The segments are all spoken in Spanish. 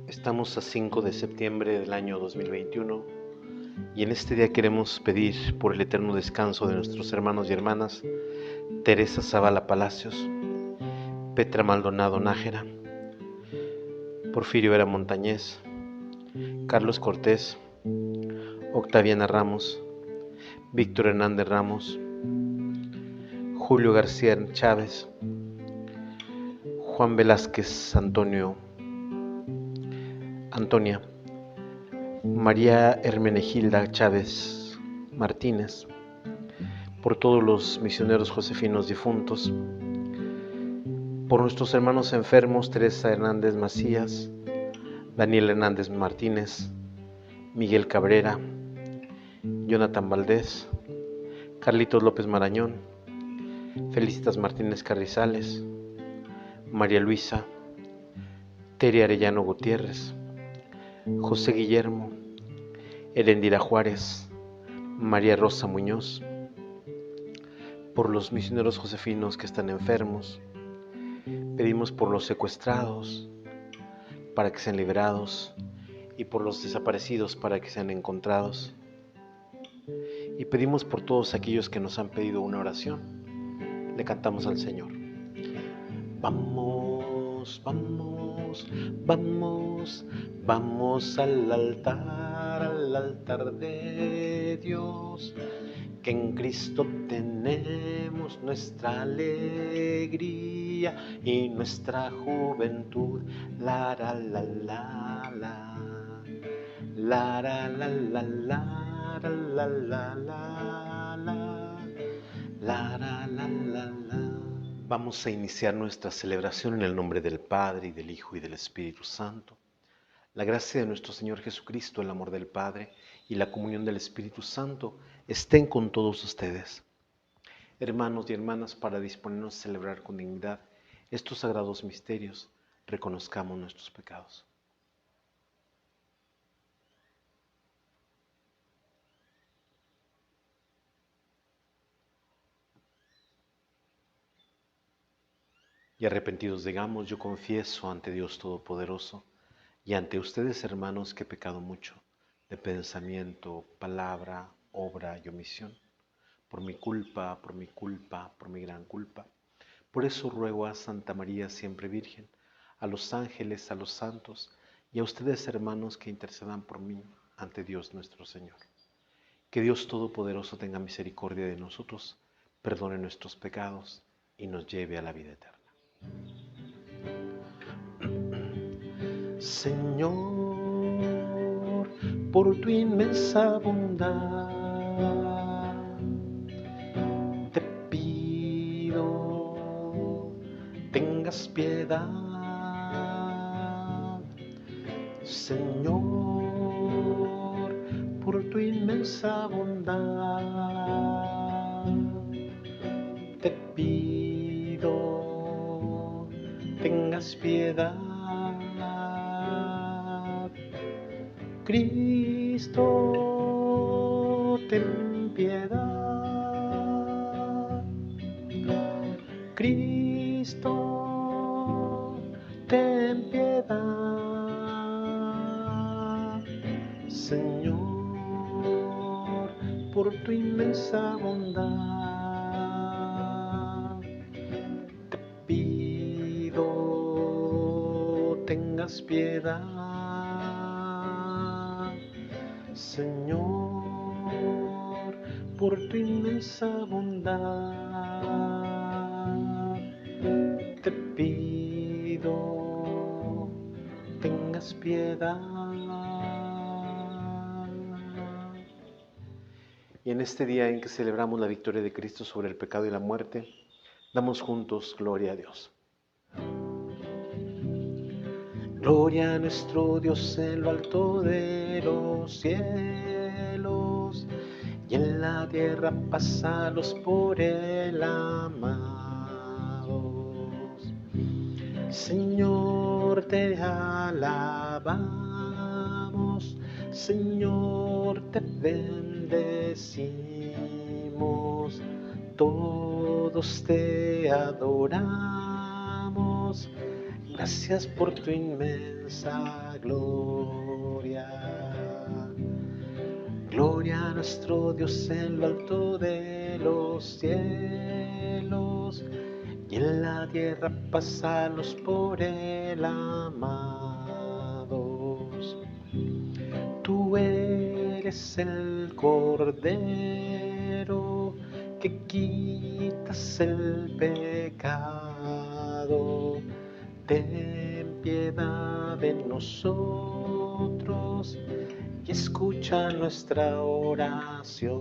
Estamos a 5 de septiembre del año 2021 y en este día queremos pedir por el eterno descanso de nuestros hermanos y hermanas Teresa Zavala Palacios, Petra Maldonado Nájera, Porfirio Vera Montañez, Carlos Cortés, Octaviana Ramos, Víctor Hernández Ramos, Julio García Chávez, Juan Velázquez Antonia, María Hermenegilda Chávez Martínez, por todos los misioneros josefinos difuntos, por nuestros hermanos enfermos Teresa Hernández Macías, Daniel Hernández Martínez, Miguel Cabrera, Jonathan Valdés, Carlitos López Marañón, Felicitas Martínez Carrizales, María Luisa, Tere Arellano Gutiérrez, José Guillermo, Erendira Juárez, María Rosa Muñoz, por los misioneros josefinos que están enfermos. Pedimos por los secuestrados para que sean liberados y por los desaparecidos para que sean encontrados. Y pedimos por todos aquellos que nos han pedido una oración. Le cantamos al Señor. Vamos, vamos, vamos, vamos al altar de Dios, que en Cristo tenemos nuestra alegría y nuestra juventud. La la la la la, la la la la la, la la la la, la la la la. Vamos a iniciar nuestra celebración en el nombre del Padre, y del Hijo, y del Espíritu Santo. La gracia de nuestro Señor Jesucristo, el amor del Padre y la comunión del Espíritu Santo estén con todos ustedes. Hermanos y hermanas, para disponernos a celebrar con dignidad estos sagrados misterios, reconozcamos nuestros pecados. Y arrepentidos digamos: yo confieso ante Dios Todopoderoso y ante ustedes, hermanos, que he pecado mucho, de pensamiento, palabra, obra y omisión, por mi culpa, por mi gran culpa. Por eso ruego a Santa María siempre Virgen, a los ángeles, a los santos y a ustedes, hermanos, que intercedan por mí ante Dios nuestro Señor. Que Dios Todopoderoso tenga misericordia de nosotros, perdone nuestros pecados y nos lleve a la vida eterna. Señor, por tu inmensa bondad, te pido, tengas piedad. Señor, por tu inmensa bondad, te pido, tengas piedad. Cristo, ten piedad. Cristo, ten piedad. Señor, por tu inmensa bondad, te pido, tengas piedad. Señor, por tu inmensa bondad, te pido, tengas piedad. Y en este día en que celebramos la victoria de Cristo sobre el pecado y la muerte, damos juntos gloria a Dios. Gloria a nuestro Dios en lo alto de los cielos, y en la tierra paz a los por él amados. Señor, te alabamos, Señor, te bendecimos, todos te adoramos. Gracias por tu inmensa gloria. Gloria a nuestro Dios en lo alto de los cielos, y en la tierra paz a los por él amados. Tú eres el Cordero que quitas el pecado. Ten piedad de nosotros y escucha nuestra oración.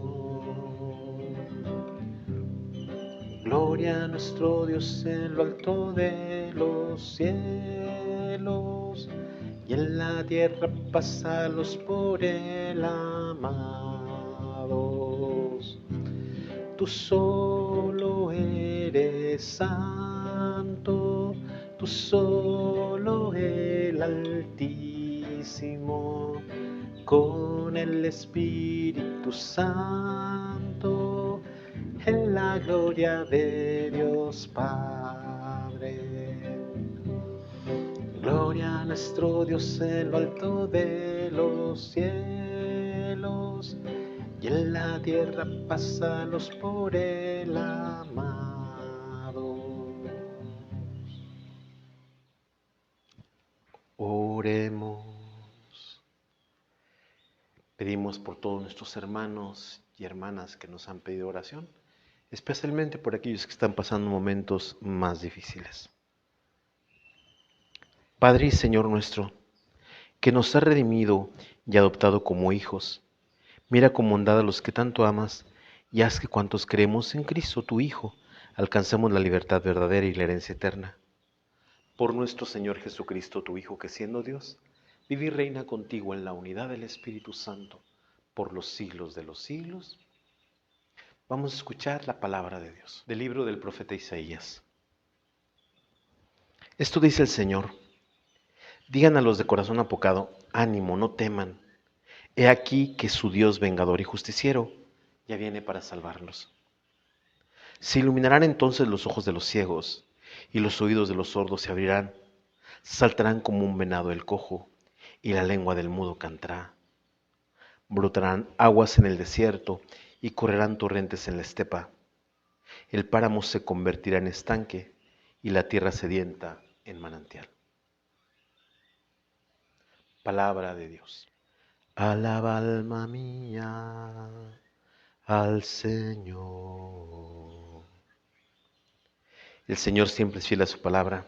Gloria a nuestro Dios en lo alto de los cielos, y en la tierra paz a los por él amados. Tú solo eres santo, tú solo el Altísimo, con el Espíritu Santo, en la gloria de Dios Padre. Gloria a nuestro Dios en lo alto de los cielos, y en la tierra paz a los por él amados. Oremos. Pedimos por todos nuestros hermanos y hermanas que nos han pedido oración, especialmente por aquellos que están pasando momentos más difíciles. Padre y Señor nuestro, que nos has redimido y adoptado como hijos, mira con bondad a los que tanto amas y haz que cuantos creemos en Cristo, tu Hijo, alcancemos la libertad verdadera y la herencia eterna. Por nuestro Señor Jesucristo, tu Hijo, que siendo Dios, vive y reina contigo en la unidad del Espíritu Santo, por los siglos de los siglos. Vamos a escuchar la palabra de Dios, del libro del profeta Isaías. Esto dice el Señor: digan a los de corazón apocado, ánimo, no teman. He aquí que su Dios vengador y justiciero ya viene para salvarlos. Se iluminarán entonces los ojos de los ciegos, y los oídos de los sordos se abrirán. Saltarán como un venado el cojo, y la lengua del mudo cantará. Brotarán aguas en el desierto, y correrán torrentes en la estepa. El páramo se convertirá en estanque, y la tierra sedienta en manantial. Palabra de Dios. Alaba alma mía al Señor. El Señor siempre es fiel a su palabra,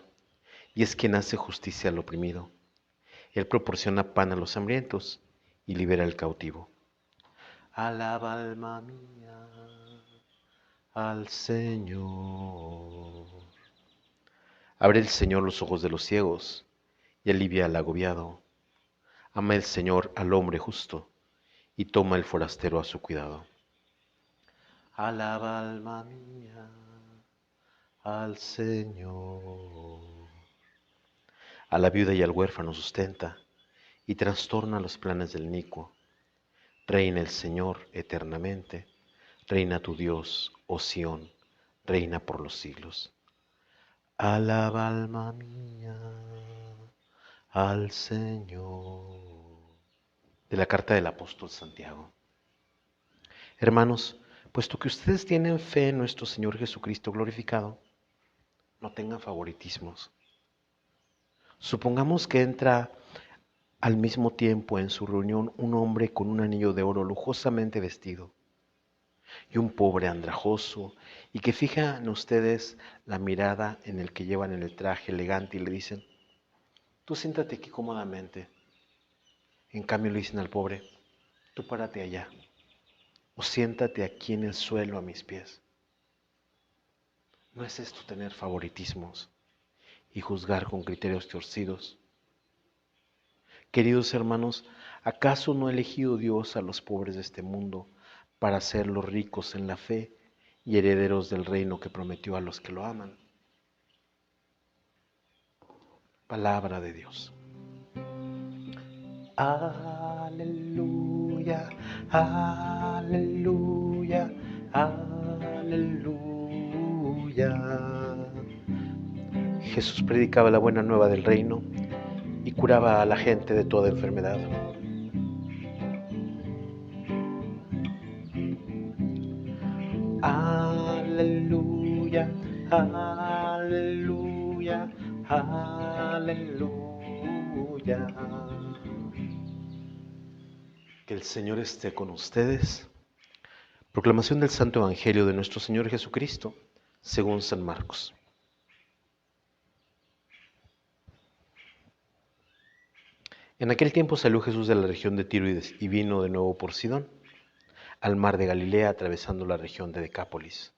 y es quien hace justicia al oprimido. Él proporciona pan a los hambrientos y libera al cautivo. Alaba alma mía al Señor. Abre el Señor los ojos de los ciegos y alivia al agobiado. Ama el Señor al hombre justo y toma el forastero a su cuidado. Alaba alma mía al Señor. A la viuda y al huérfano sustenta y trastorna los planes del inicuo. Reina el Señor eternamente, reina tu Dios, oh Sión, reina por los siglos. Alaba alma mía al Señor. De la carta del apóstol Santiago. Hermanos, puesto que ustedes tienen fe en nuestro Señor Jesucristo glorificado, no tengan favoritismos. Supongamos que entra al mismo tiempo en su reunión un hombre con un anillo de oro lujosamente vestido y un pobre andrajoso, y que fijan ustedes la mirada en el que llevan en el traje elegante y le dicen: tú siéntate aquí cómodamente. En cambio le dicen al pobre: tú párate allá, o siéntate aquí en el suelo a mis pies. ¿No es esto tener favoritismos y juzgar con criterios torcidos? Queridos hermanos, ¿acaso no ha elegido Dios a los pobres de este mundo para hacerlos ricos en la fe y herederos del reino que prometió a los que lo aman? Palabra de Dios. Aleluya, aleluya, aleluya. Jesús predicaba la buena nueva del reino y curaba a la gente de toda enfermedad. Aleluya, aleluya, aleluya. Que el Señor esté con ustedes. Proclamación del Santo Evangelio de nuestro Señor Jesucristo, según San Marcos. En aquel tiempo salió Jesús de la región de Tiro y vino de nuevo por Sidón, al mar de Galilea, atravesando la región de Decápolis.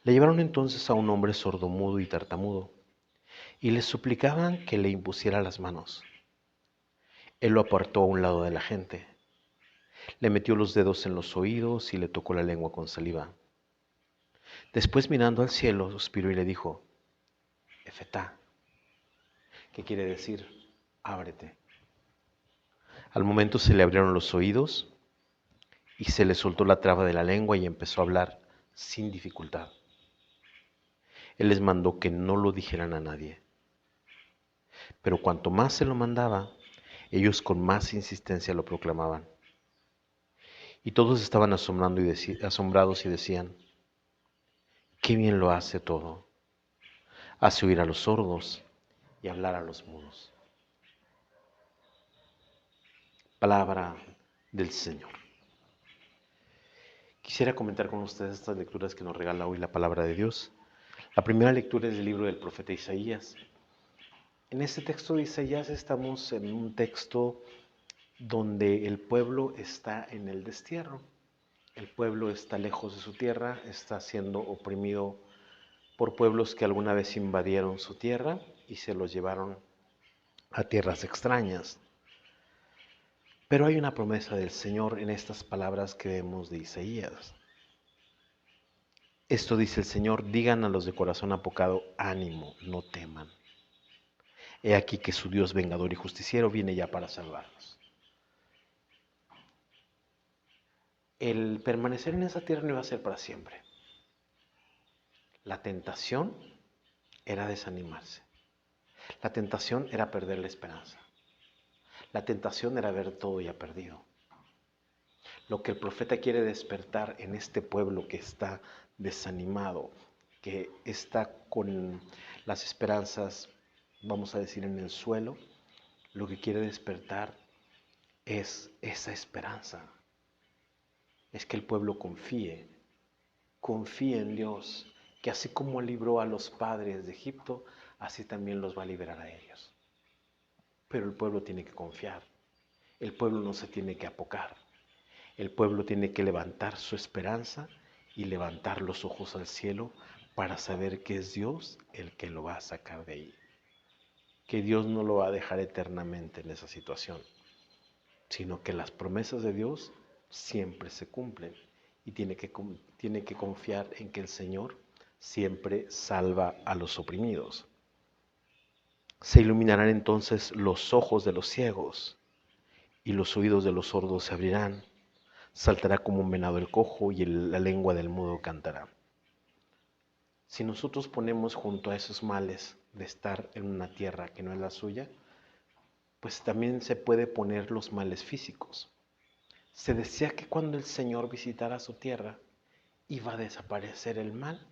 Le llevaron entonces a un hombre sordomudo y tartamudo, y le suplicaban que le impusiera las manos. Él lo apartó a un lado de la gente, le metió los dedos en los oídos y le tocó la lengua con saliva. Después, mirando al cielo, suspiró y le dijo: Efetá, que quiere decir ábrete. Al momento se le abrieron los oídos y se le soltó la traba de la lengua y empezó a hablar sin dificultad. Él les mandó que no lo dijeran a nadie. Pero cuanto más se lo mandaba, ellos con más insistencia lo proclamaban. Y todos estaban asombrados y decían: qué bien lo hace todo. Hace oír a los sordos y hablar a los mudos. Palabra del Señor. Quisiera comentar con ustedes estas lecturas que nos regala hoy la palabra de Dios. La primera lectura es del libro del profeta Isaías. En este texto de Isaías estamos en un texto donde el pueblo está en el destierro. El pueblo está lejos de su tierra, está siendo oprimido por pueblos que alguna vez invadieron su tierra y se los llevaron a tierras extrañas. Pero hay una promesa del Señor en estas palabras que vemos de Isaías. Esto dice el Señor: digan a los de corazón apocado, ánimo, no teman. He aquí que su Dios vengador y justiciero viene ya para salvarlos. El permanecer en esa tierra no iba a ser para siempre. La tentación era desanimarse. La tentación era perder la esperanza. La tentación era ver todo ya perdido. Lo que el profeta quiere despertar en este pueblo que está desanimado, que está con las esperanzas, vamos a decir, en el suelo, lo que quiere despertar es esa esperanza. Es que el pueblo confíe en Dios, que así como libró a los padres de Egipto, así también los va a liberar a ellos. Pero el pueblo tiene que confiar, el pueblo no se tiene que apocar, el pueblo tiene que levantar su esperanza y levantar los ojos al cielo para saber que es Dios el que lo va a sacar de ahí, que Dios no lo va a dejar eternamente en esa situación, sino que las promesas de Dios siempre se cumplen y tiene que confiar en que el Señor siempre salva a los oprimidos. Se iluminarán entonces los ojos de los ciegos y los oídos de los sordos se abrirán. Saltará como un venado el cojo y la lengua del mudo cantará. Si nosotros ponemos junto a esos males de estar en una tierra que no es la suya, pues también se puede poner los males físicos. Se decía que cuando el Señor visitara su tierra, iba a desaparecer el mal.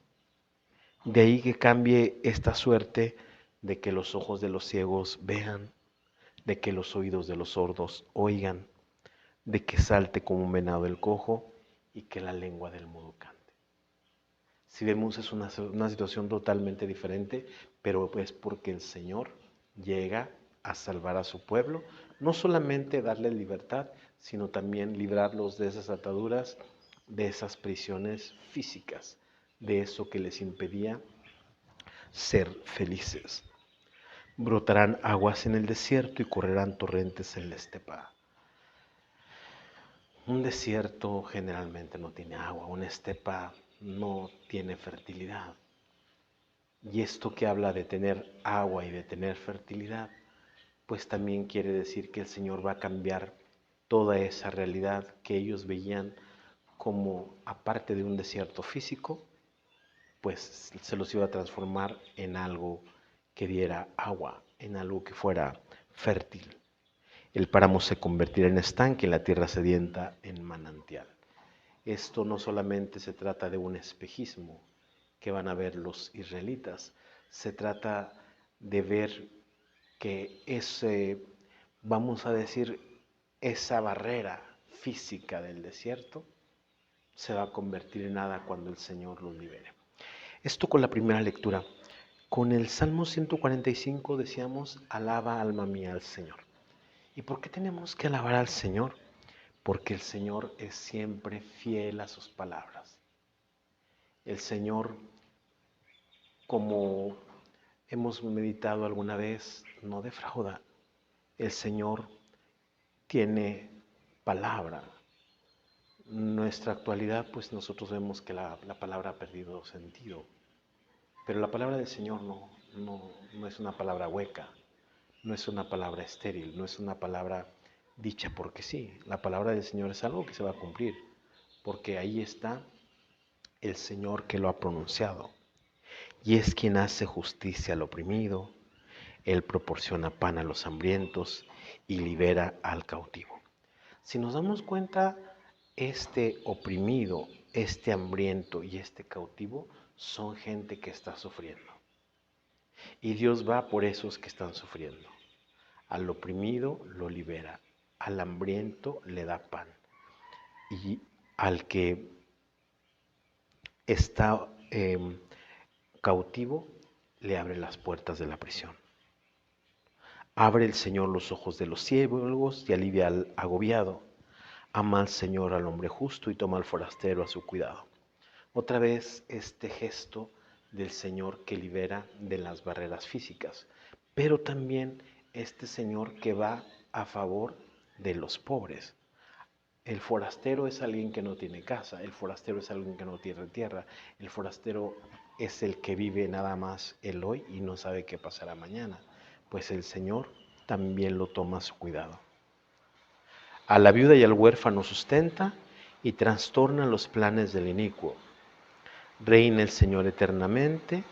De ahí que cambie esta suerte de que los ojos de los ciegos vean, de que los oídos de los sordos oigan, de que salte como un venado el cojo y que la lengua del mudo cante. Si vemos, es una situación totalmente diferente, pero es porque el Señor llega a salvar a su pueblo, no solamente darle libertad, sino también librarlos de esas ataduras, de esas prisiones físicas, de eso que les impedía ser felices. Brotarán aguas en el desierto y correrán torrentes en la estepa. Un desierto generalmente no tiene agua, una estepa no tiene fertilidad. Y esto que habla de tener agua y de tener fertilidad, pues también quiere decir que el Señor va a cambiar toda esa realidad que ellos veían como, aparte de un desierto físico, pues se los iba a transformar en algo que diera agua, en algo que fuera fértil. El páramo se convertirá en estanque y la tierra sedienta en manantial. Esto no solamente se trata de un espejismo que van a ver los israelitas, se trata de ver que vamos a decir, esa barrera física del desierto se va a convertir en nada cuando el Señor los libere. Esto con la primera lectura. Con el Salmo 145 decíamos, alaba alma mía al Señor. ¿Y por qué tenemos que alabar al Señor? Porque el Señor es siempre fiel a sus palabras. El Señor, como hemos meditado alguna vez, no defrauda. El Señor tiene palabra. Nuestra actualidad, pues nosotros vemos que la palabra ha perdido sentido. Pero la palabra del Señor no es una palabra hueca, no es una palabra estéril, no es una palabra dicha porque sí. La palabra del Señor es algo que se va a cumplir, porque ahí está el Señor que lo ha pronunciado. Y es quien hace justicia al oprimido, Él proporciona pan a los hambrientos y libera al cautivo. Si nos damos cuenta, este oprimido, este hambriento y este cautivo son gente que está sufriendo. Y Dios va por esos que están sufriendo. Al oprimido lo libera, al hambriento le da pan y al que está cautivo le abre las puertas de la prisión. Abre el Señor los ojos de los ciegos y alivia al agobiado. Ama al Señor al hombre justo y toma al forastero a su cuidado. Otra vez este gesto del Señor que libera de las barreras físicas, pero también este Señor que va a favor de los pobres. El forastero es alguien que no tiene casa, el forastero es alguien que no tiene tierra, el forastero es el que vive nada más el hoy y no sabe qué pasará mañana, pues el Señor también lo toma a su cuidado. A la viuda y al huérfano sustenta y trastorna los planes del inicuo. Reina el Señor eternamente,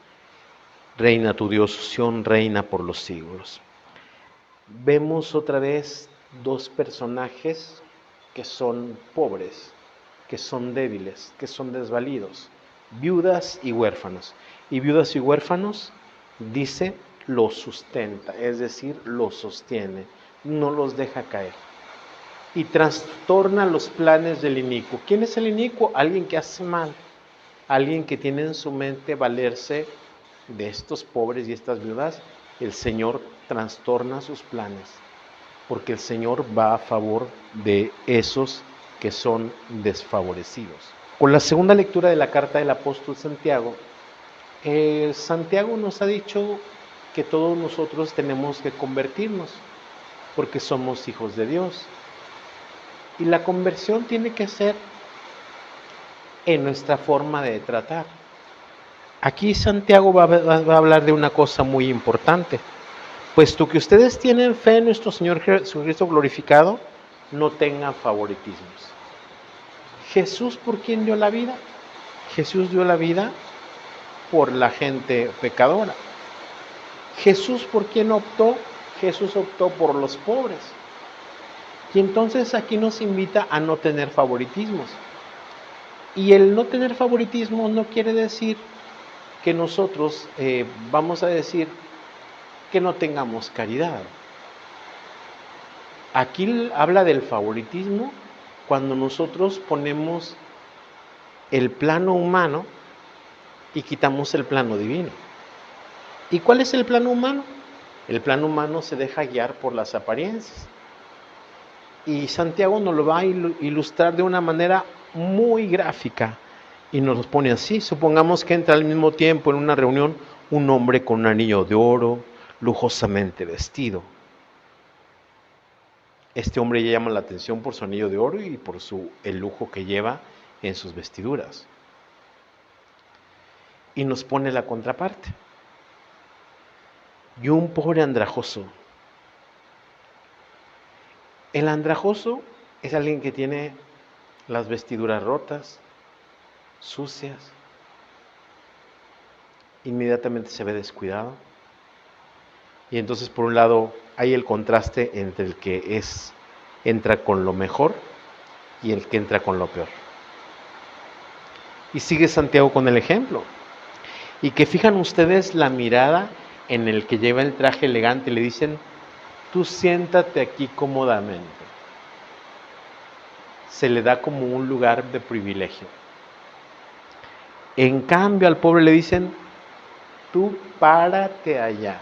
reina tu Dios, Sión reina por los siglos. Vemos otra vez dos personajes que son pobres, que son débiles, que son desvalidos, viudas y huérfanos. Y viudas y huérfanos, dice, los sustenta, es decir, los sostiene, no los deja caer. Y trastorna los planes del inicuo. ¿Quién es el inicuo? Alguien que hace mal, alguien que tiene en su mente valerse de estos pobres y estas viudas. El Señor trastorna sus planes, porque el Señor va a favor de esos que son desfavorecidos. Con la segunda lectura de la carta del apóstol Santiago, Santiago nos ha dicho que todos nosotros tenemos que convertirnos, porque somos hijos de Dios. Y la conversión tiene que ser en nuestra forma de tratar. Aquí Santiago va a hablar de una cosa muy importante. Puesto que ustedes tienen fe en nuestro Señor Jesucristo glorificado, no tengan favoritismos. ¿Jesús por quién dio la vida? Jesús dio la vida por la gente pecadora. ¿Jesús por quién optó? Jesús optó por los pobres. Y entonces aquí nos invita a no tener favoritismos. Y el no tener favoritismos no quiere decir que nosotros vamos a decir que no tengamos caridad. Aquí habla del favoritismo cuando nosotros ponemos el plano humano y quitamos el plano divino. ¿Y cuál es el plano humano? El plano humano se deja guiar por las apariencias. Y Santiago nos lo va a ilustrar de una manera muy gráfica y nos lo pone así. Supongamos que entra al mismo tiempo en una reunión un hombre con un anillo de oro, lujosamente vestido. Este hombre ya llama la atención por su anillo de oro y por el lujo que lleva en sus vestiduras. Y nos pone la contraparte. Y un pobre andrajoso. El andrajoso es alguien que tiene las vestiduras rotas, sucias, inmediatamente se ve descuidado, Y entonces por un lado hay el contraste entre el que entra con lo mejor y el que entra con lo peor. Y sigue Santiago con el ejemplo. Y que fijan ustedes la mirada en el que lleva el traje elegante y le dicen, tú siéntate aquí cómodamente. Se le da como un lugar de privilegio. En cambio al pobre le dicen, tú párate allá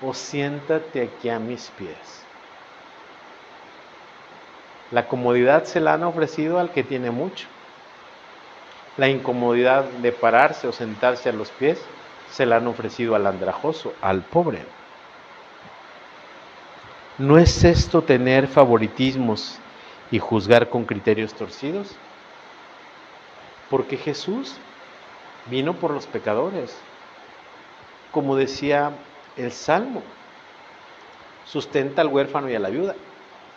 o siéntate aquí a mis pies. La comodidad se la han ofrecido al que tiene mucho. La incomodidad de pararse o sentarse a los pies se la han ofrecido al andrajoso, al pobre. ¿No es esto tener favoritismos y juzgar con criterios torcidos? Porque Jesús vino por los pecadores. Como decía el Salmo, sustenta al huérfano y a la viuda,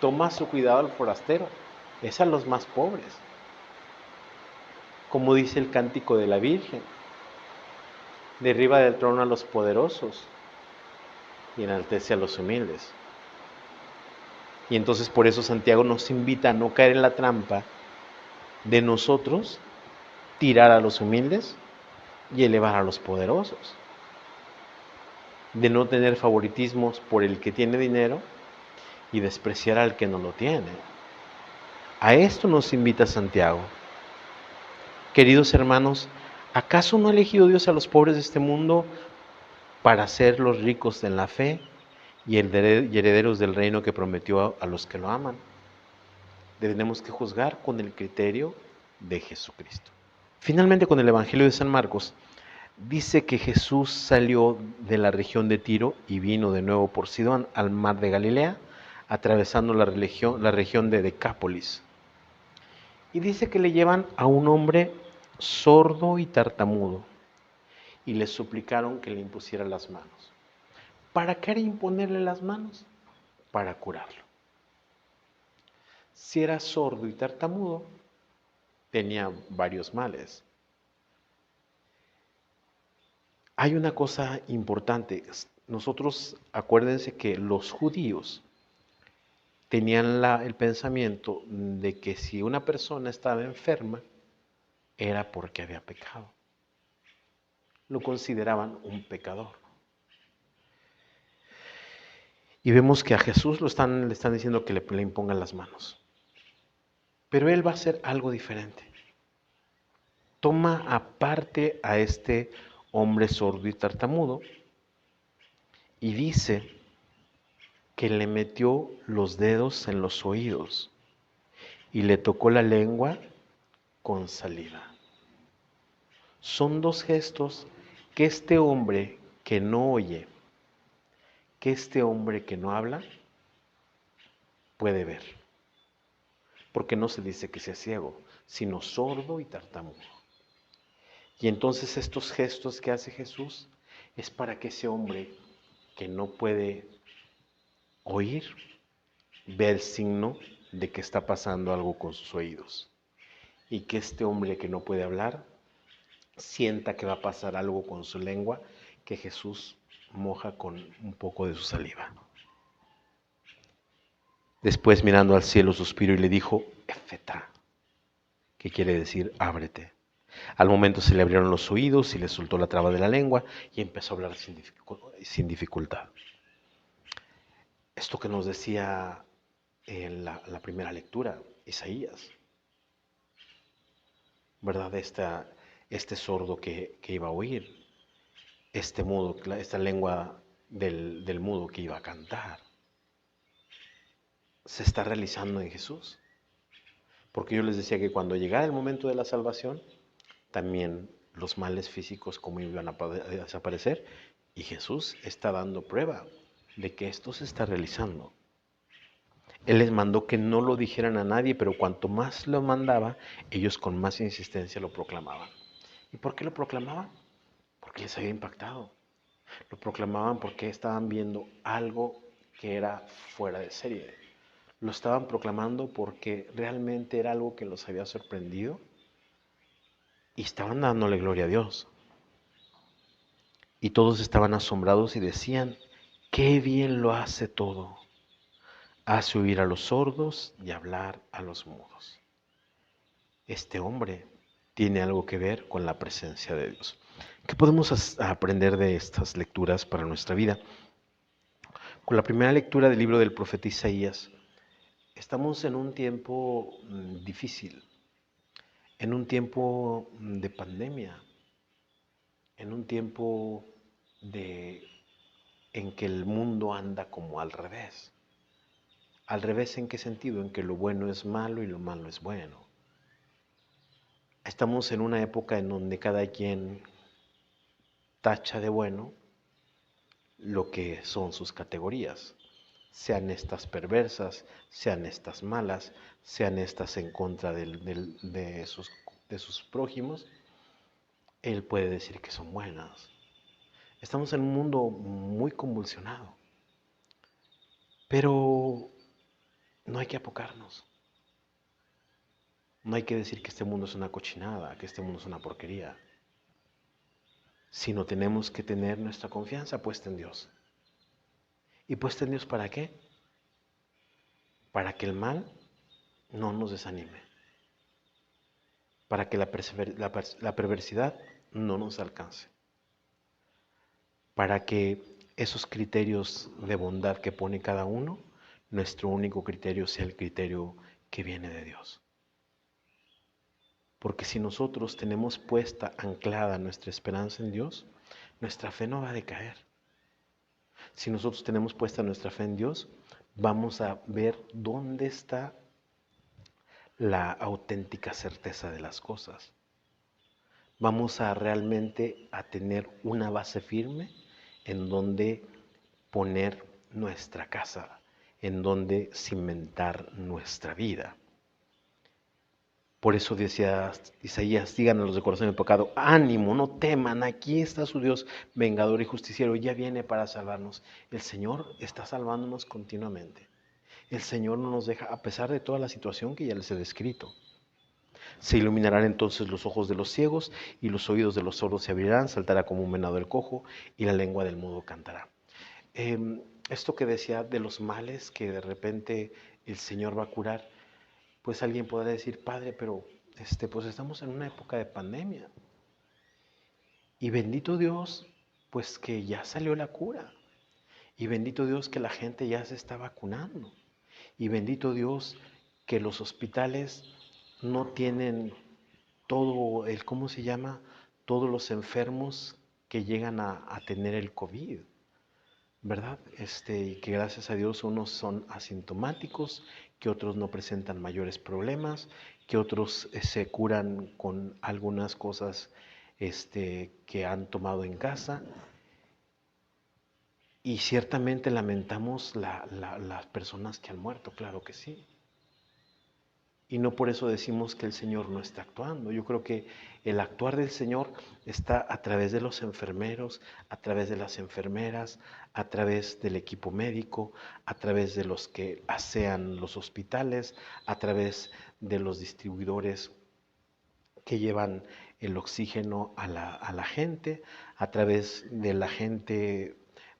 toma su cuidado al forastero, es a los más pobres. Como dice el cántico de la Virgen, derriba del trono a los poderosos y enaltece a los humildes. Y entonces por eso Santiago nos invita a no caer en la trampa de nosotros tirar a los humildes y elevar a los poderosos. De no tener favoritismos por el que tiene dinero y despreciar al que no lo tiene. A esto nos invita Santiago. Queridos hermanos, ¿acaso no ha elegido Dios a los pobres de este mundo para ser los ricos en la fe y herederos del reino que prometió a los que lo aman? Tenemos que juzgar con el criterio de Jesucristo. Finalmente, con el Evangelio de San Marcos, dice que Jesús salió de la región de Tiro y vino de nuevo por Sidón al mar de Galilea, atravesando la región de Decápolis. Y dice que le llevan a un hombre sordo y tartamudo y le suplicaron que le impusiera las manos. ¿Para qué era imponerle las manos? Para curarlo. Si era sordo y tartamudo, tenía varios males. Hay una cosa importante. Nosotros, acuérdense que los judíos tenían el pensamiento de que si una persona estaba enferma, era porque había pecado. Lo consideraban un pecador. Y vemos que a Jesús le están diciendo que le impongan las manos. Pero Él va a hacer algo diferente. Toma aparte a este hombre sordo y tartamudo y dice que le metió los dedos en los oídos y le tocó la lengua con saliva. Son dos gestos que este hombre que no oye, que este hombre que no habla, puede ver. Porque no se dice que sea ciego, sino sordo y tartamudo. Y entonces estos gestos que hace Jesús es para que ese hombre que no puede oír vea el signo de que está pasando algo con sus oídos. Y que este hombre que no puede hablar sienta que va a pasar algo con su lengua que Jesús moja con un poco de su saliva. Después, mirando al cielo, suspiró y le dijo, Efetá, que quiere decir ábrete. Al momento se le abrieron los oídos y le soltó la traba de la lengua y empezó a hablar sin dificultad. Esto que nos decía en la primera lectura, Isaías, ¿verdad? Este sordo que iba a oír, este mudo, esta lengua del mudo que iba a cantar, se está realizando en Jesús. Porque yo les decía que cuando llegara el momento de la salvación, también los males físicos como iban a desaparecer, y Jesús está dando prueba de que esto se está realizando. Él les mandó que no lo dijeran a nadie, pero cuanto más lo mandaba, ellos con más insistencia lo proclamaban. ¿Y por qué lo proclamaban? Porque les había impactado. Lo proclamaban porque estaban viendo algo que era fuera de serie. Lo estaban proclamando porque realmente era algo que los había sorprendido y estaban dándole gloria a Dios. Y todos estaban asombrados y decían, qué bien lo hace todo. Hace oír a los sordos y hablar a los mudos. Este hombre tiene algo que ver con la presencia de Dios. ¿Qué podemos aprender de estas lecturas para nuestra vida? Con la primera lectura del libro del profeta Isaías, estamos en un tiempo difícil, en un tiempo de pandemia, en un tiempo de, en que el mundo anda como al revés. ¿Al revés en qué sentido? En que lo bueno es malo y lo malo es bueno. Estamos en una época en donde cada quien tacha de bueno lo que son sus categorías, sean estas perversas, sean estas malas, sean estas en contra de sus prójimos, él puede decir que son buenas. Estamos en un mundo muy convulsionado, pero no hay que apocarnos. No hay que decir que este mundo es una cochinada, que este mundo es una porquería, sino tenemos que tener nuestra confianza puesta en Dios. ¿Y puesta en Dios para qué? Para que el mal no nos desanime, para que la perversidad no nos alcance, para que esos criterios de bondad que pone cada uno, nuestro único criterio sea el criterio que viene de Dios. Porque si nosotros tenemos puesta, anclada nuestra esperanza en Dios, nuestra fe no va a decaer. Si nosotros tenemos puesta nuestra fe en Dios, vamos a ver dónde está la auténtica certeza de las cosas. Vamos a realmente a tener una base firme en donde poner nuestra casa, en donde cimentar nuestra vida. Por eso decía Isaías, digan a los de corazón empacado, ánimo, no teman, aquí está su Dios, vengador y justiciero, ya viene para salvarnos. El Señor está salvándonos continuamente. El Señor no nos deja, a pesar de toda la situación que ya les he descrito. Se iluminarán entonces los ojos de los ciegos y los oídos de los sordos se abrirán, saltará como un venado el cojo y la lengua del mudo cantará. Esto que decía de los males que de repente el Señor va a curar, pues alguien podrá decir, Padre, pero pues estamos en una época de pandemia. Y bendito Dios, pues que ya salió la cura. Y bendito Dios que la gente ya se está vacunando. Y bendito Dios que los hospitales no tienen todo el, ¿cómo se llama? Todos los enfermos que llegan a tener el COVID, ¿verdad? Y que gracias a Dios unos son asintomáticos, que otros no presentan mayores problemas, que otros se curan con algunas cosas que han tomado en casa. Y ciertamente lamentamos las personas que han muerto, claro que sí. Y no por eso decimos que el Señor no está actuando. Yo creo que el actuar del Señor está a través de los enfermeros, a través de las enfermeras, a través del equipo médico, a través de los que asean los hospitales, a través de los distribuidores que llevan el oxígeno a la gente, a través de la gente,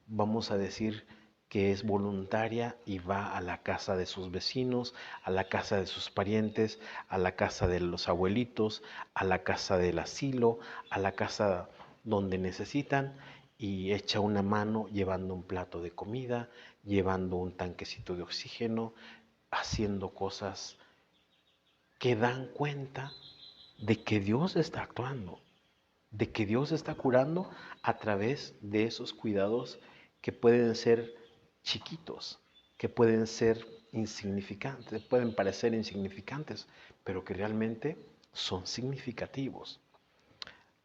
vamos a decir, que es voluntaria y va a la casa de sus vecinos, a la casa de sus parientes, a la casa de los abuelitos, a la casa del asilo, a la casa donde necesitan y echa una mano llevando un plato de comida, llevando un tanquecito de oxígeno, haciendo cosas que dan cuenta de que Dios está actuando, de que Dios está curando a través de esos cuidados que pueden ser chiquitos, que pueden ser insignificantes, pueden parecer insignificantes, pero que realmente son significativos.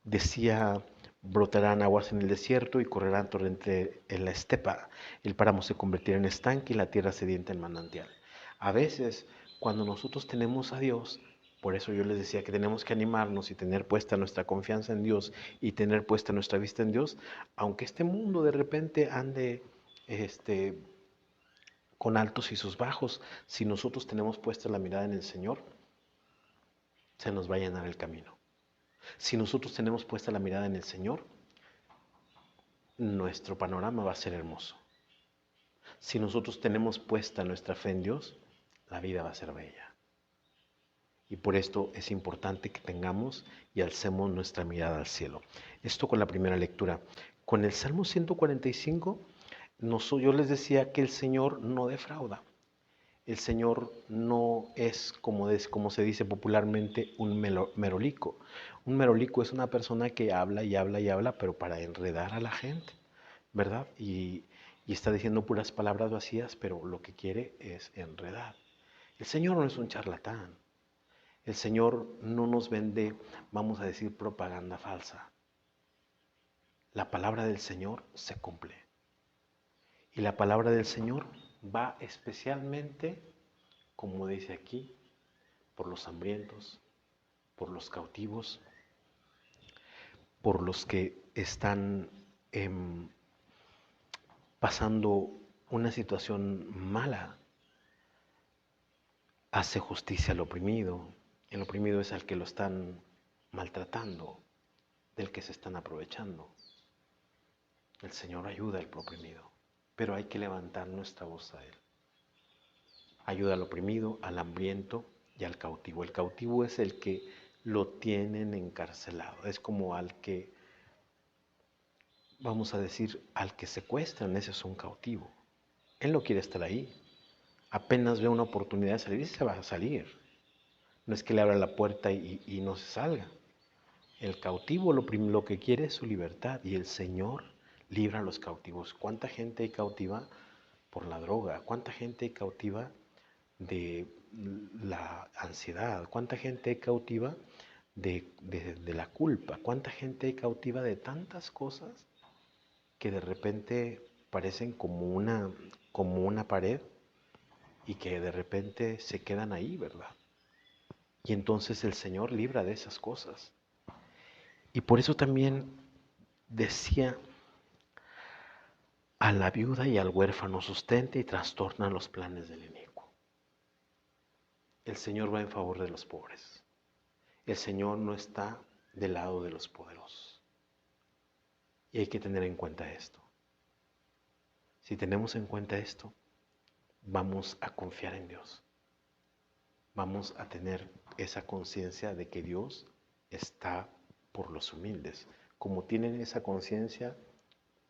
Decía, brotarán aguas en el desierto y correrán torrente en la estepa. El páramo se convertirá en estanque y la tierra sedienta en manantial. A veces, cuando nosotros tenemos a Dios, por eso yo les decía que tenemos que animarnos y tener puesta nuestra confianza en Dios y tener puesta nuestra vista en Dios, aunque este mundo de repente ande con altos y sus bajos, si nosotros tenemos puesta la mirada en el Señor, se nos va a llenar el camino. Si nosotros tenemos puesta la mirada en el Señor, nuestro panorama va a ser hermoso. Si nosotros tenemos puesta nuestra fe en Dios, la vida va a ser bella. Y por esto es importante que tengamos y alcemos nuestra mirada al cielo. Esto con la primera lectura. Con el Salmo 145, yo les decía que el Señor no defrauda. El Señor no es, como se dice popularmente, un merolico. Un merolico es una persona que habla y habla y habla, pero para enredar a la gente, ¿verdad? Y está diciendo puras palabras vacías, pero lo que quiere es enredar. El Señor no es un charlatán. El Señor no nos vende, vamos a decir, propaganda falsa. La palabra del Señor se cumple. Y la palabra del Señor va especialmente, como dice aquí, por los hambrientos, por los cautivos, por los que están pasando una situación mala. Hace justicia al oprimido. El oprimido es al que lo están maltratando, del que se están aprovechando. El Señor ayuda al oprimido, pero hay que levantar nuestra voz a Él. Ayuda al oprimido, al hambriento y al cautivo. El cautivo es el que lo tienen encarcelado. Es como al que, vamos a decir, al que secuestran, ese es un cautivo. Él no quiere estar ahí. Apenas ve una oportunidad de salir, se va a salir. No es que le abra la puerta y no se salga. El cautivo lo que quiere es su libertad y el Señor libra a los cautivos. ¿Cuánta gente hay cautiva por la droga? ¿Cuánta gente hay cautiva de la ansiedad? ¿Cuánta gente hay cautiva de la culpa? ¿Cuánta gente hay cautiva de tantas cosas que de repente parecen como una pared y que de repente se quedan ahí, ¿verdad? Y entonces el Señor libra de esas cosas. Y por eso también decía, a la viuda y al huérfano sustenta y trastorna los planes del inicuo. El Señor va en favor de los pobres. El Señor no está del lado de los poderosos. Y hay que tener en cuenta esto. Si tenemos en cuenta esto, vamos a confiar en Dios. Vamos a tener esa conciencia de que Dios está por los humildes. Como tienen esa conciencia,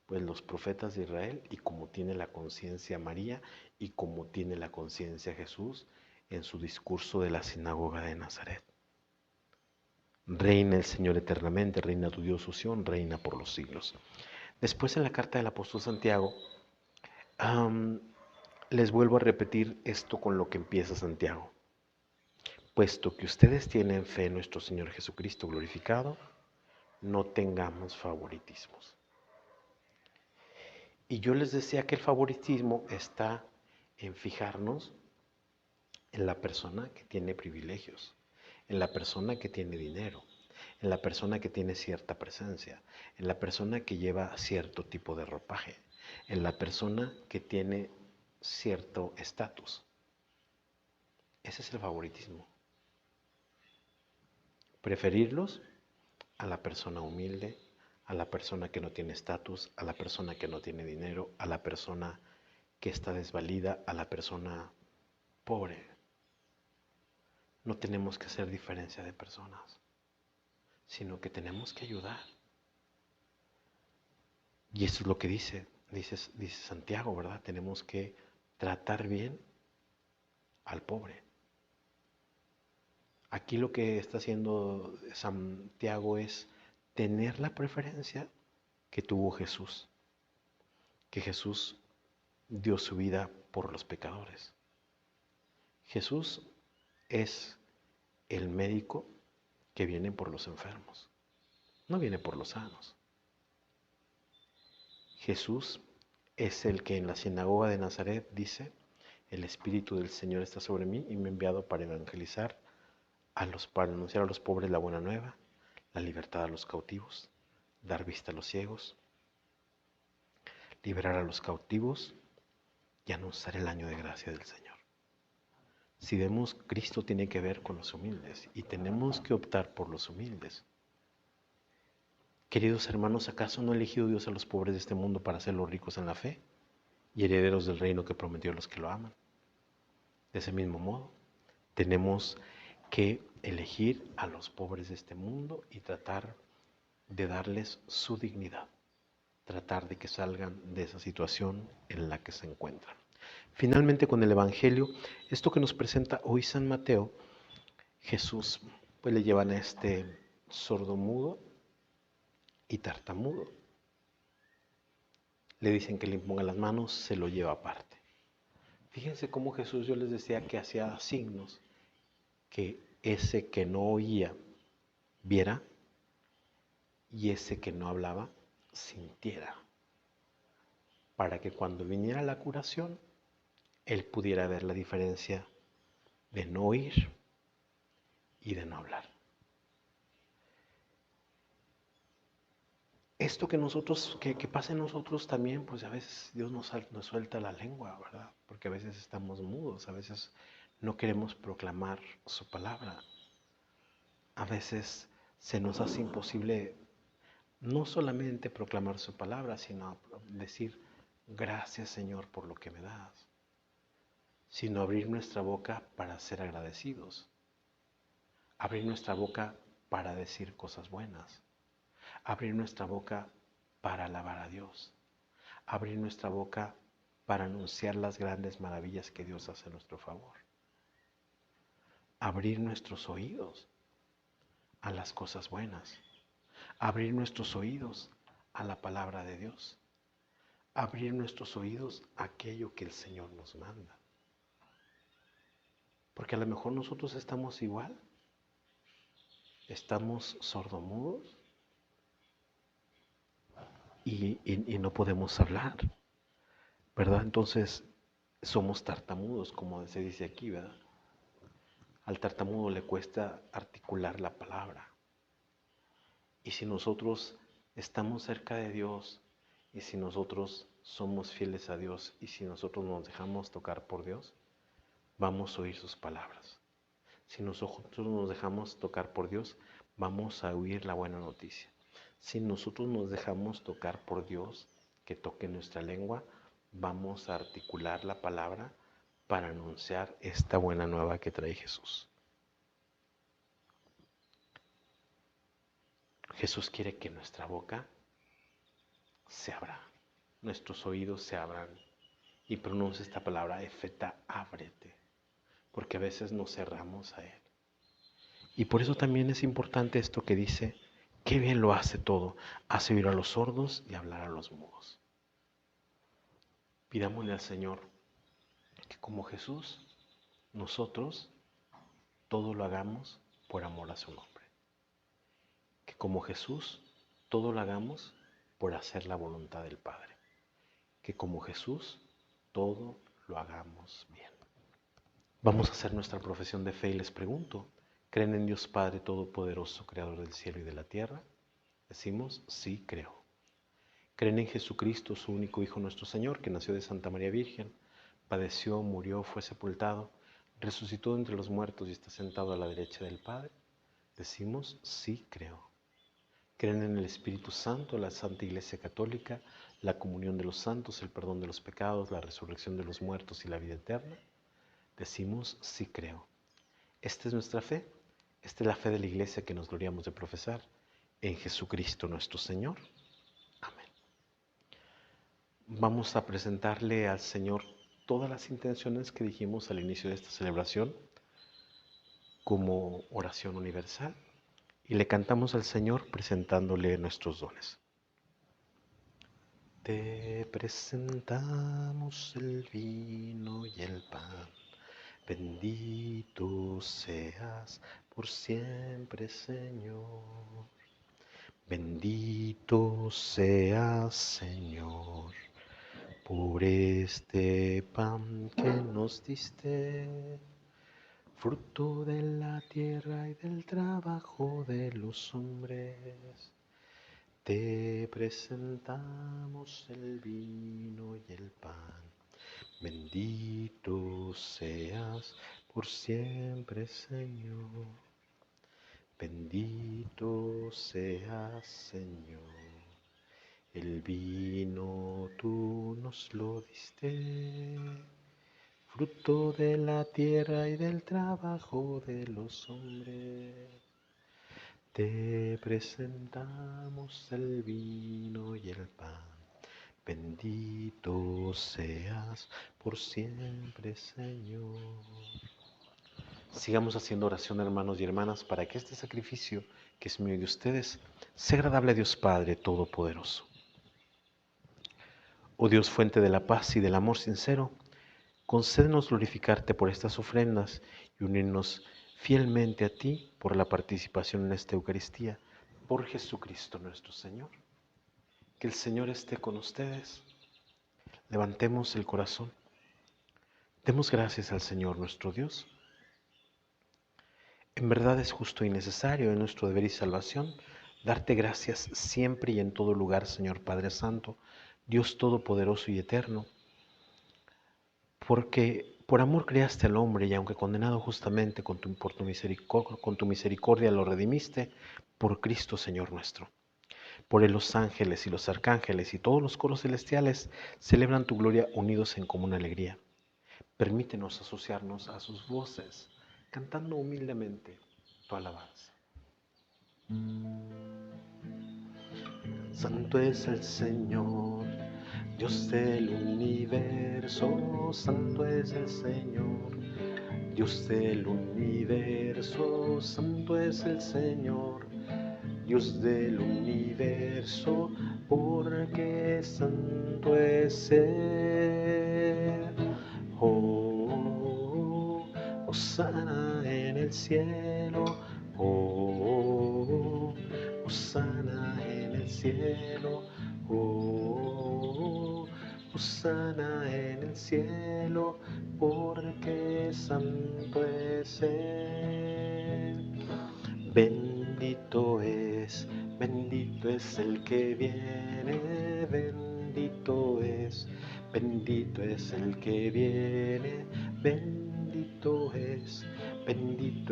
pues los profetas de Israel, y como tiene la conciencia María, y como tiene la conciencia Jesús en su discurso de la sinagoga de Nazaret. Reina el Señor eternamente, reina tu Dios, Sion, reina por los siglos. Después en la carta del apóstol Santiago, les vuelvo a repetir esto con lo que empieza Santiago. Puesto que ustedes tienen fe en nuestro Señor Jesucristo glorificado, no tengamos favoritismos. Y yo les decía que el favoritismo está en fijarnos en la persona que tiene privilegios, en la persona que tiene dinero, en la persona que tiene cierta presencia, en la persona que lleva cierto tipo de ropaje, en la persona que tiene cierto estatus. Ese es el favoritismo. Preferirlos a la persona humilde, a la persona que no tiene estatus, a la persona que no tiene dinero, a la persona que está desvalida, a la persona pobre. No tenemos que hacer diferencia de personas, sino que tenemos que ayudar. Y eso es lo que dice Santiago, ¿verdad? Tenemos que tratar bien al pobre. Aquí lo que está haciendo Santiago es tener la preferencia que tuvo Jesús, que Jesús dio su vida por los pecadores. Jesús es el médico que viene por los enfermos, no viene por los sanos. Jesús es el que en la sinagoga de Nazaret dice, el Espíritu del Señor está sobre mí y me ha enviado para evangelizar, para anunciar a los pobres la buena nueva, la libertad a los cautivos, dar vista a los ciegos, liberar a los cautivos y anunciar el año de gracia del Señor. Si vemos, Cristo tiene que ver con los humildes y tenemos que optar por los humildes. Queridos hermanos, ¿acaso no ha elegido Dios a los pobres de este mundo para hacerlos ricos en la fe y herederos del reino que prometió a los que lo aman? De ese mismo modo, tenemos que elegir a los pobres de este mundo y tratar de darles su dignidad, tratar de que salgan de esa situación en la que se encuentran. Finalmente, con el Evangelio, esto que nos presenta hoy San Mateo, Jesús pues le llevan a este sordomudo y tartamudo. Le dicen que le imponga las manos, se lo lleva aparte. Fíjense cómo Jesús, yo les decía que hacía signos, que ese que no oía viera y ese que no hablaba sintiera, para que cuando viniera la curación, él pudiera ver la diferencia de no oír y de no hablar. Esto que nosotros, que pasa en nosotros también, pues a veces Dios nos suelta la lengua, ¿verdad? Porque a veces estamos mudos, a veces no queremos proclamar su palabra. A veces se nos hace imposible no solamente proclamar su palabra, sino decir gracias Señor por lo que me das, sino abrir nuestra boca para ser agradecidos, abrir nuestra boca para decir cosas buenas, abrir nuestra boca para alabar a Dios, abrir nuestra boca para anunciar las grandes maravillas que Dios hace a nuestro favor, abrir nuestros oídos a las cosas buenas, abrir nuestros oídos a la palabra de Dios, abrir nuestros oídos a aquello que el Señor nos manda. Porque a lo mejor nosotros estamos igual, estamos sordomudos y no podemos hablar, ¿verdad? Entonces somos tartamudos, como se dice aquí, ¿verdad? Al tartamudo le cuesta articular la palabra. Y si nosotros estamos cerca de Dios, y si nosotros somos fieles a Dios, y si nosotros nos dejamos tocar por Dios, vamos a oír sus palabras. Si nosotros nos dejamos tocar por Dios, vamos a oír la buena noticia. Si nosotros nos dejamos tocar por Dios, que toque nuestra lengua, vamos a articular la palabra para anunciar esta buena nueva que trae Jesús. Jesús quiere que nuestra boca se abra, nuestros oídos se abran y pronuncie esta palabra, efeta, ábrete, porque a veces nos cerramos a Él. Y por eso también es importante esto que dice, qué bien lo hace todo, hace oír a los sordos y hablar a los mudos. Pidámosle al Señor que como Jesús, nosotros todo lo hagamos por amor a su nombre. Que como Jesús, todo lo hagamos por hacer la voluntad del Padre. Que como Jesús, todo lo hagamos bien. Vamos a hacer nuestra profesión de fe y les pregunto, ¿creen en Dios Padre Todopoderoso, Creador del cielo y de la tierra? Decimos, sí creo. ¿Creen en Jesucristo, su único Hijo nuestro Señor, que nació de Santa María Virgen, padeció, murió, fue sepultado, resucitó entre los muertos y está sentado a la derecha del Padre? Decimos, sí creo. ¿Creen en el Espíritu Santo, la Santa Iglesia Católica, la comunión de los santos, el perdón de los pecados, la resurrección de los muertos y la vida eterna? Decimos, sí creo. Esta es nuestra fe, esta es la fe de la Iglesia que nos gloriamos de profesar en Jesucristo nuestro Señor. Amén. Vamos a presentarle al Señor todas las intenciones que dijimos al inicio de esta celebración como oración universal y le cantamos al Señor presentándole nuestros dones. Te presentamos el vino y el pan, bendito seas por siempre, Señor. Bendito seas, Señor, por este pan que nos diste, fruto de la tierra y del trabajo de los hombres. Te presentamos el vino y el pan. Bendito seas por siempre, Señor. Bendito seas, Señor. El vino tú nos lo diste, fruto de la tierra y del trabajo de los hombres. Te presentamos el vino y el pan. Bendito seas por siempre, Señor. Sigamos haciendo oración, hermanos y hermanas, para que este sacrificio, que es mío y de ustedes, sea agradable a Dios Padre Todopoderoso. Oh Dios, fuente de la paz y del amor sincero, concédenos glorificarte por estas ofrendas y unirnos fielmente a ti por la participación en esta Eucaristía, por Jesucristo nuestro Señor. Que el Señor esté con ustedes. Levantemos el corazón. Demos gracias al Señor nuestro Dios. En verdad es justo y necesario en nuestro deber y salvación darte gracias siempre y en todo lugar, Señor Padre Santo, Dios Todopoderoso y Eterno, porque por amor creaste al hombre y aunque condenado justamente con tu misericordia lo redimiste, por Cristo Señor nuestro. Por él los ángeles y los arcángeles y todos los coros celestiales celebran tu gloria unidos en común alegría. Permítenos asociarnos a sus voces, cantando humildemente tu alabanza. Santo es el Señor, Dios del universo. Santo es el Señor, Dios del universo. Santo es el Señor, Dios del universo, porque santo es Él. Oh, hosana en el cielo. Oh, hosana en el cielo. Oh, hosana en el cielo, porque santo es Él. Bendito es el que viene, bendito es el que viene, bendito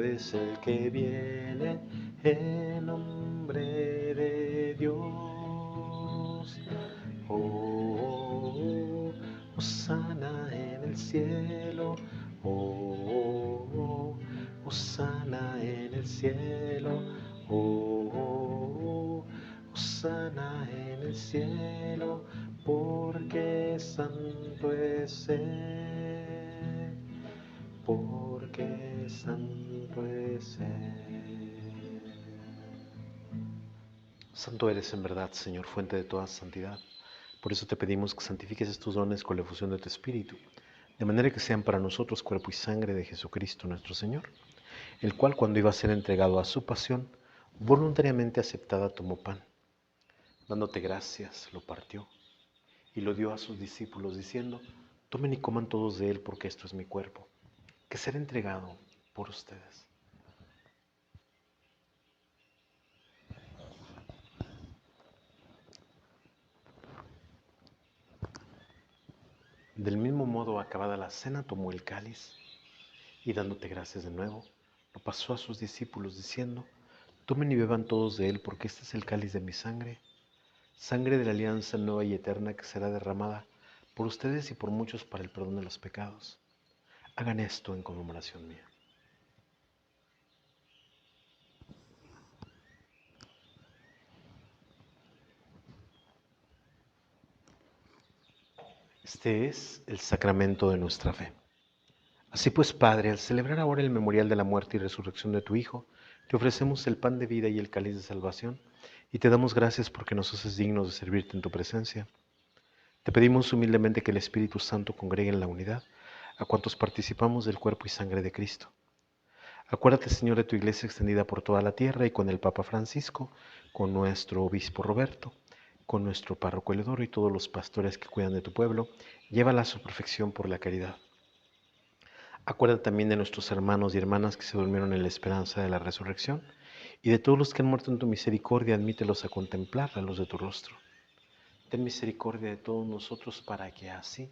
es el que viene, en nombre de Dios. Oh, hosana en el cielo. Oh, hosana en el cielo. Oh, hosana en el cielo, porque santo es Él, porque santo es Él. Santo eres en verdad, Señor, fuente de toda santidad. Por eso te pedimos que santifiques estos dones con la efusión de tu Espíritu, de manera que sean para nosotros cuerpo y sangre de Jesucristo nuestro Señor, el cual, cuando iba a ser entregado a su pasión, voluntariamente aceptada tomó pan. Dándote gracias, lo partió y lo dio a sus discípulos, diciendo: tomen y coman todos de él, porque esto es mi cuerpo, que será entregado por ustedes. Del mismo modo, acabada la cena, tomó el cáliz y, dándote gracias de nuevo, lo pasó a sus discípulos, diciendo: tomen y beban todos de él, porque este es el cáliz de mi sangre, sangre de la alianza nueva y eterna, que será derramada por ustedes y por muchos para el perdón de los pecados. Hagan esto en conmemoración mía. Este es el sacramento de nuestra fe. Así pues, Padre, al celebrar ahora el memorial de la muerte y resurrección de tu Hijo, te ofrecemos el pan de vida y el cáliz de salvación, y te damos gracias porque nos haces dignos de servirte en tu presencia. Te pedimos humildemente que el Espíritu Santo congregue en la unidad a cuantos participamos del cuerpo y sangre de Cristo. Acuérdate, Señor, de tu iglesia extendida por toda la tierra, y con el Papa Francisco, con nuestro obispo Roberto, con nuestro párroco Eleodoro y todos los pastores que cuidan de tu pueblo, llévala a su perfección por la caridad. Acuérdate también de nuestros hermanos y hermanas que se durmieron en la esperanza de la resurrección, y de todos los que han muerto en tu misericordia, admítelos a contemplar la luz de tu rostro. Ten misericordia de todos nosotros, para que así,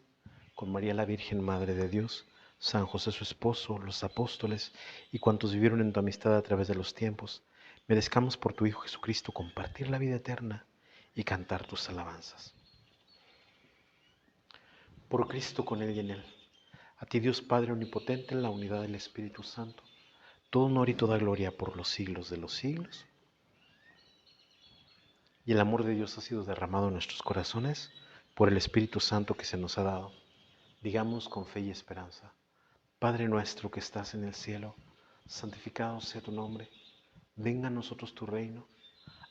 con María la Virgen, Madre de Dios, San José su esposo, los apóstoles y cuantos vivieron en tu amistad a través de los tiempos, merezcamos por tu Hijo Jesucristo compartir la vida eterna y cantar tus alabanzas. Por Cristo, con Él y en Él, a ti Dios Padre Omnipotente, en la unidad del Espíritu Santo, todo honor y toda gloria por los siglos de los siglos. Y el amor de Dios ha sido derramado en nuestros corazones por el Espíritu Santo que se nos ha dado. Digamos con fe y esperanza: Padre nuestro que estás en el cielo, santificado sea tu nombre. Venga a nosotros tu reino.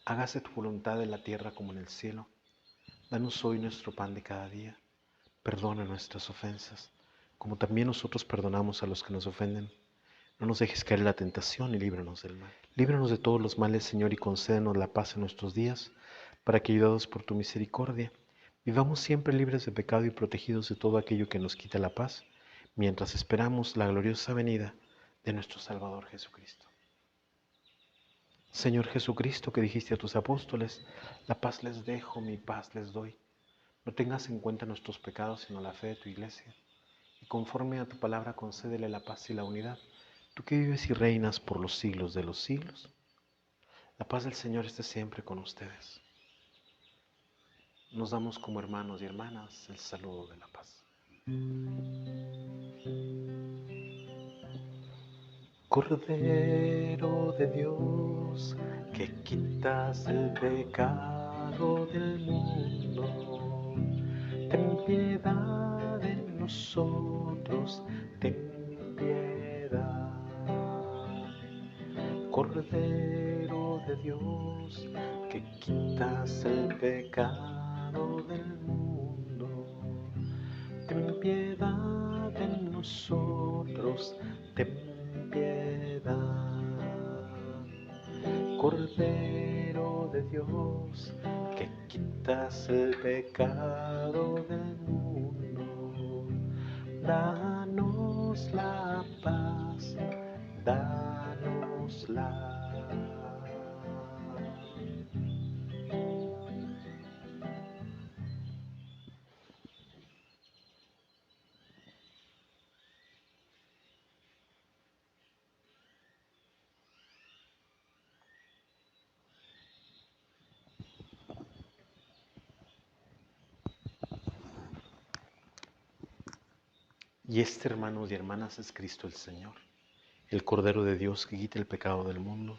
Hágase tu voluntad en la tierra como en el cielo. Danos hoy nuestro pan de cada día. Perdona nuestras ofensas, como también nosotros perdonamos a los que nos ofenden. No nos dejes caer en la tentación y líbranos del mal. Líbranos de todos los males, Señor, y concédenos la paz en nuestros días, para que, ayudados por tu misericordia, vivamos siempre libres de pecado y protegidos de todo aquello que nos quita la paz, mientras esperamos la gloriosa venida de nuestro Salvador Jesucristo. Señor Jesucristo, que dijiste a tus apóstoles: la paz les dejo, mi paz les doy. No tengas en cuenta nuestros pecados, sino la fe de tu Iglesia, y conforme a tu palabra concédele la paz y la unidad, tú que vives y reinas por los siglos de los siglos. La paz del Señor esté siempre con ustedes. Nos damos como hermanos y hermanas el saludo de la paz. Cordero de Dios, que quitas el pecado del mundo, ten piedad de nosotros, ten piedad. Cordero de Dios, que quitas el pecado del mundo, ten piedad de nosotros, ten piedad. Cordero de Dios, que quitas el pecado del mundo, danos la paz, danosla. Y este, hermanos y hermanas, es Cristo el Señor, el Cordero de Dios que quita el pecado del mundo.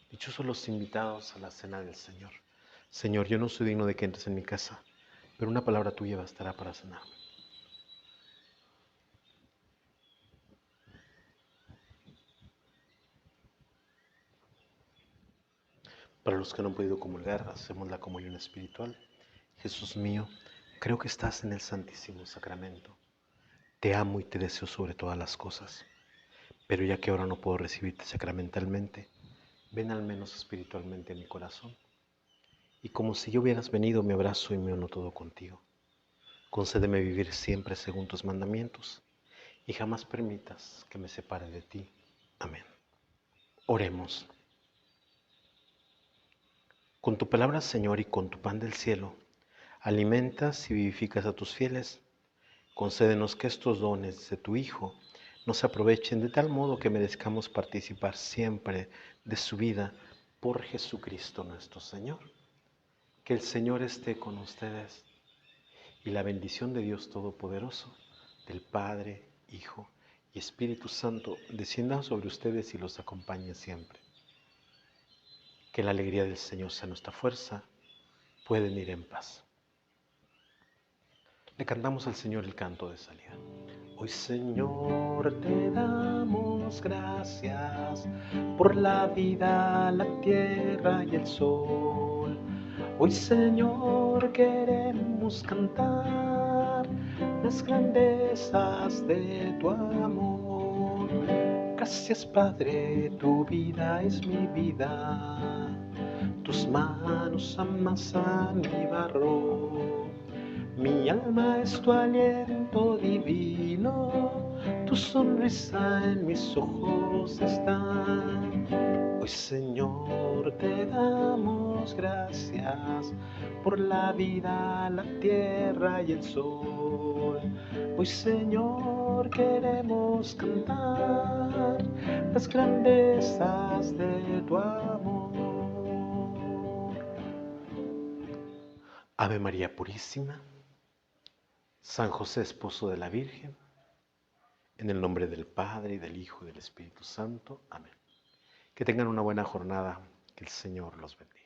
Dichosos los invitados a la cena del Señor. Señor, yo no soy digno de que entres en mi casa, pero una palabra tuya bastará para sanarme. Para los que no han podido comulgar, hacemos la comunión espiritual. Jesús mío, creo que estás en el Santísimo Sacramento. Te amo y te deseo sobre todas las cosas, pero ya que ahora no puedo recibirte sacramentalmente, ven al menos espiritualmente a mi corazón. Y como si yo hubieras venido, me abrazo y me uno todo contigo. Concédeme vivir siempre según tus mandamientos y jamás permitas que me separe de ti. Amén. Oremos. Con tu palabra, Señor, y con tu pan del cielo, alimentas y vivificas a tus fieles. Concédenos que estos dones de tu Hijo nos aprovechen de tal modo que merezcamos participar siempre de su vida por Jesucristo nuestro Señor. Que el Señor esté con ustedes y la bendición de Dios Todopoderoso, del Padre, Hijo y Espíritu Santo, descienda sobre ustedes y los acompañe siempre. Que la alegría del Señor sea nuestra fuerza. Pueden ir en paz. Le cantamos al Señor el canto de salida. Hoy, Señor, te damos gracias por la vida, la tierra y el sol. Hoy, Señor, queremos cantar las grandezas de tu amor. Gracias, Padre, tu vida es mi vida. Tus manos amasan mi barro. Mi alma es tu aliento divino, tu sonrisa en mis ojos está. Hoy, Señor, te damos gracias por la vida, la tierra y el sol. Hoy, Señor, queremos cantar las grandezas de tu amor. Ave María Purísima, San José, esposo de la Virgen, en el nombre del Padre, y del Hijo, y del Espíritu Santo. Amén. Que tengan una buena jornada, que el Señor los bendiga.